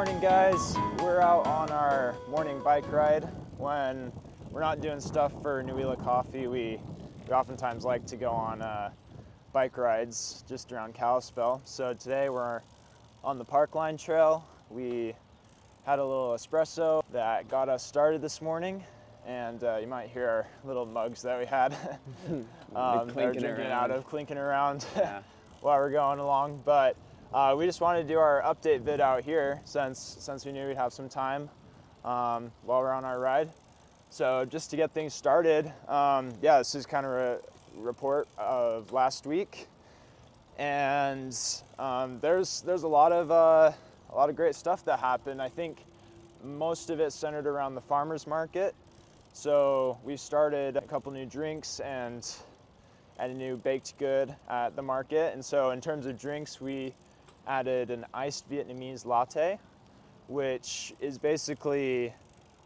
morning, guys. We're out on our morning bike ride. When we're not doing stuff for Nuila Coffee, we oftentimes like to go on bike rides just around Kalispell. So today we're on the Parkline Trail. We had a little espresso that got us started this morning, and you might hear our little mugs that we had clinking around Yeah. while we're going along. But we just wanted to do our update vid out here since we knew we'd have some time while we're on our ride. So just to get things started, yeah, this is kind of a report of last week, and there's a lot of great stuff that happened. I think most of it centered around the farmers market. So we started a couple new drinks and a new baked good at the market. And so in terms of drinks, we added an iced Vietnamese latte, which is basically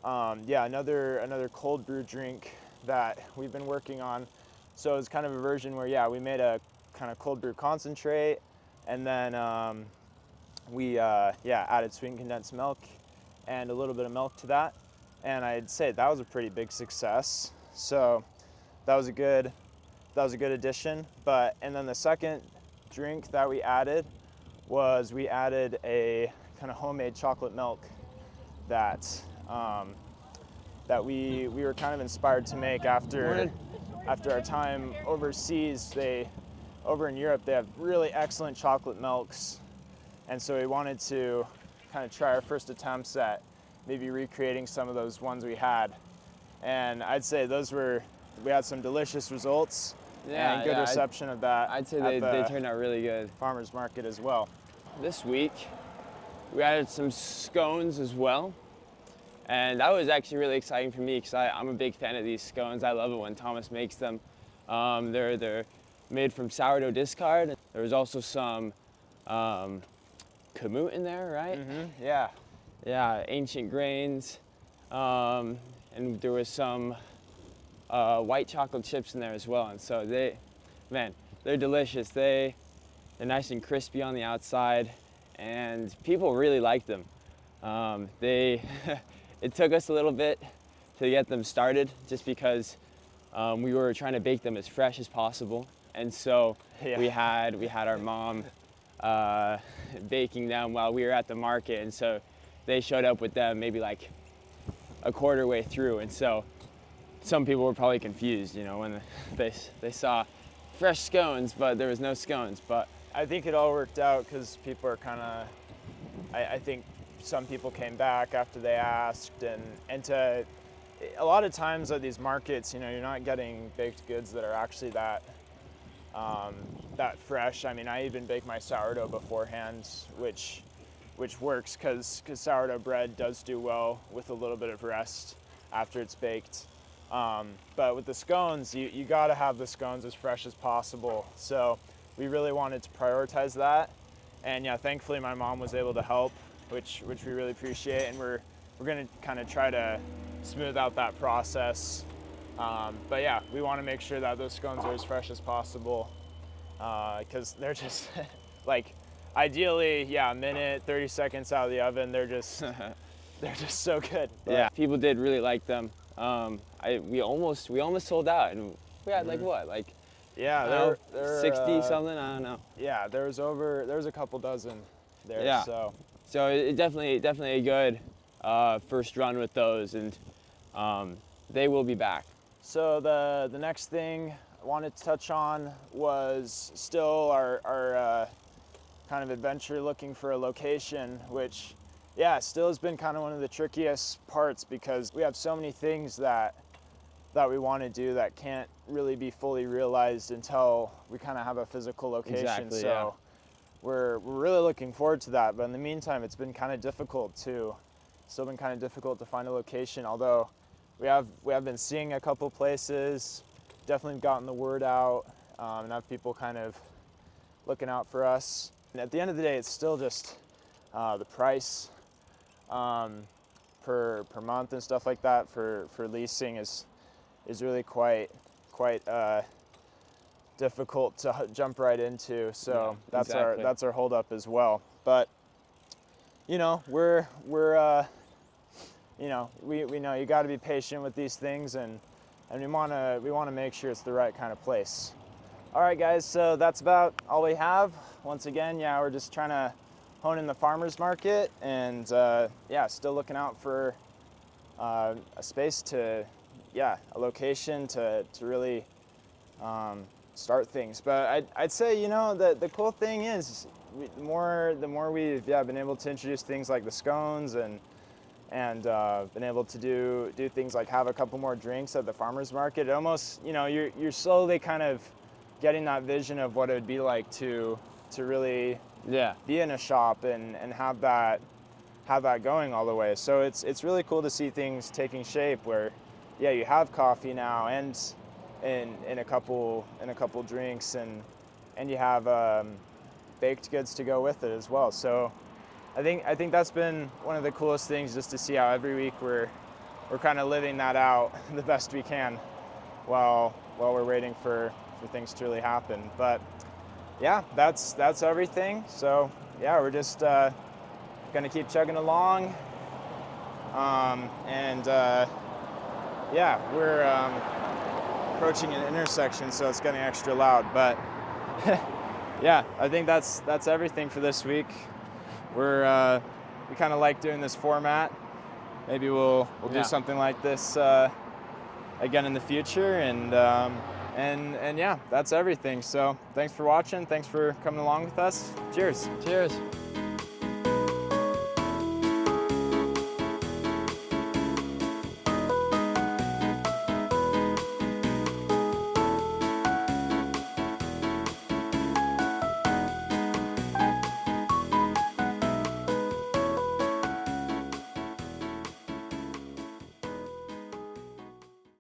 another cold brew drink that we've been working on. So it's kind of a version where we made a kind of cold brew concentrate, and then we added sweetened condensed milk and a little bit of milk to that, and I'd say that was a pretty big success. So that was a good addition. And then the second drink that we added was we added a kind of homemade chocolate milk that we were kind of inspired to make after our time overseas. Over in Europe, they have really excellent chocolate milks, and so we wanted to kind of try our first attempts at maybe recreating some of those ones we had. And I'd say we had some delicious results and good reception of that. I'd say they turned out really good. Farmers market as well. This week, we added some scones as well. And that was actually really exciting for me because I'm a big fan of these scones. I love it when Thomas makes them. They're made from sourdough discard. There was also some kamut in there, right? Mm-hmm. Yeah. Yeah, ancient grains. And there was some white chocolate chips in there as well. And so they're delicious. They're nice and crispy on the outside, and people really like them. It took us a little bit to get them started just because we were trying to bake them as fresh as possible. And so we had our mom baking them while we were at the market, and so they showed up with them maybe like a quarter way through. And so some people were probably confused, when they saw fresh scones, but there was no scones. But I think it all worked out because people are kind of, I think some people came back after they asked, and a lot of times at these markets, you're not getting baked goods that are actually that fresh. I mean, I even bake my sourdough beforehand, which works because sourdough bread does do well with a little bit of rest after it's baked. But with the scones, you got to have the scones as fresh as possible. So we really wanted to prioritize that, and thankfully my mom was able to help, which we really appreciate, and we're going to kind of try to smooth out that process. But we want to make sure that those scones are as fresh as possible, because they're just like, ideally, a minute, 30 seconds out of the oven, they're just so good. But yeah, people did really like them. We almost sold out, and we had like 60 something, I don't know. Yeah, there was a couple dozen there. Yeah. So it definitely a good first run with those, and they will be back. So the next thing I wanted to touch on was still our kind of adventure looking for a location, which still has been kind of one of the trickiest parts, because we have so many things that we want to do that can't really be fully realized until we kind of have a physical location. Exactly, so we're really looking forward to that, but in the meantime it's been kind of difficult to find a location, although we have been seeing a couple places, definitely gotten the word out, and have people kind of looking out for us. And at the end of the day, it's still just the price per month and stuff like that for leasing is really quite difficult to jump right into. So that's exactly. our hold up as well. But you know, we know you got to be patient with these things, and we want to make sure it's the right kind of place. All right, guys, so that's about all we have. Once again, yeah, we're just trying to hone in the farmers market, and yeah, still looking out for a space to, yeah, a location to really start things. But I'd say, you know, the cool thing is the more we've been able to introduce things like the scones and been able to do things like have a couple more drinks at the farmers market. It almost, you know, you're slowly kind of getting that vision of what it would be like to really be in a shop and have that going all the way. So it's really cool to see things taking shape where, yeah, you have coffee now and in a couple drinks, and you have baked goods to go with it as well. So I think that's been one of the coolest things, just to see how every week we're kind of living that out the best we can while we're waiting for things to really happen. But yeah, that's everything. So yeah, we're just gonna keep chugging along, yeah, we're approaching an intersection, so it's getting extra loud. But yeah, I think that's everything for this week. We kind of like doing this format. Maybe we'll do something like this again in the future, and yeah, that's everything. So thanks for watching. Thanks for coming along with us. Cheers. Cheers.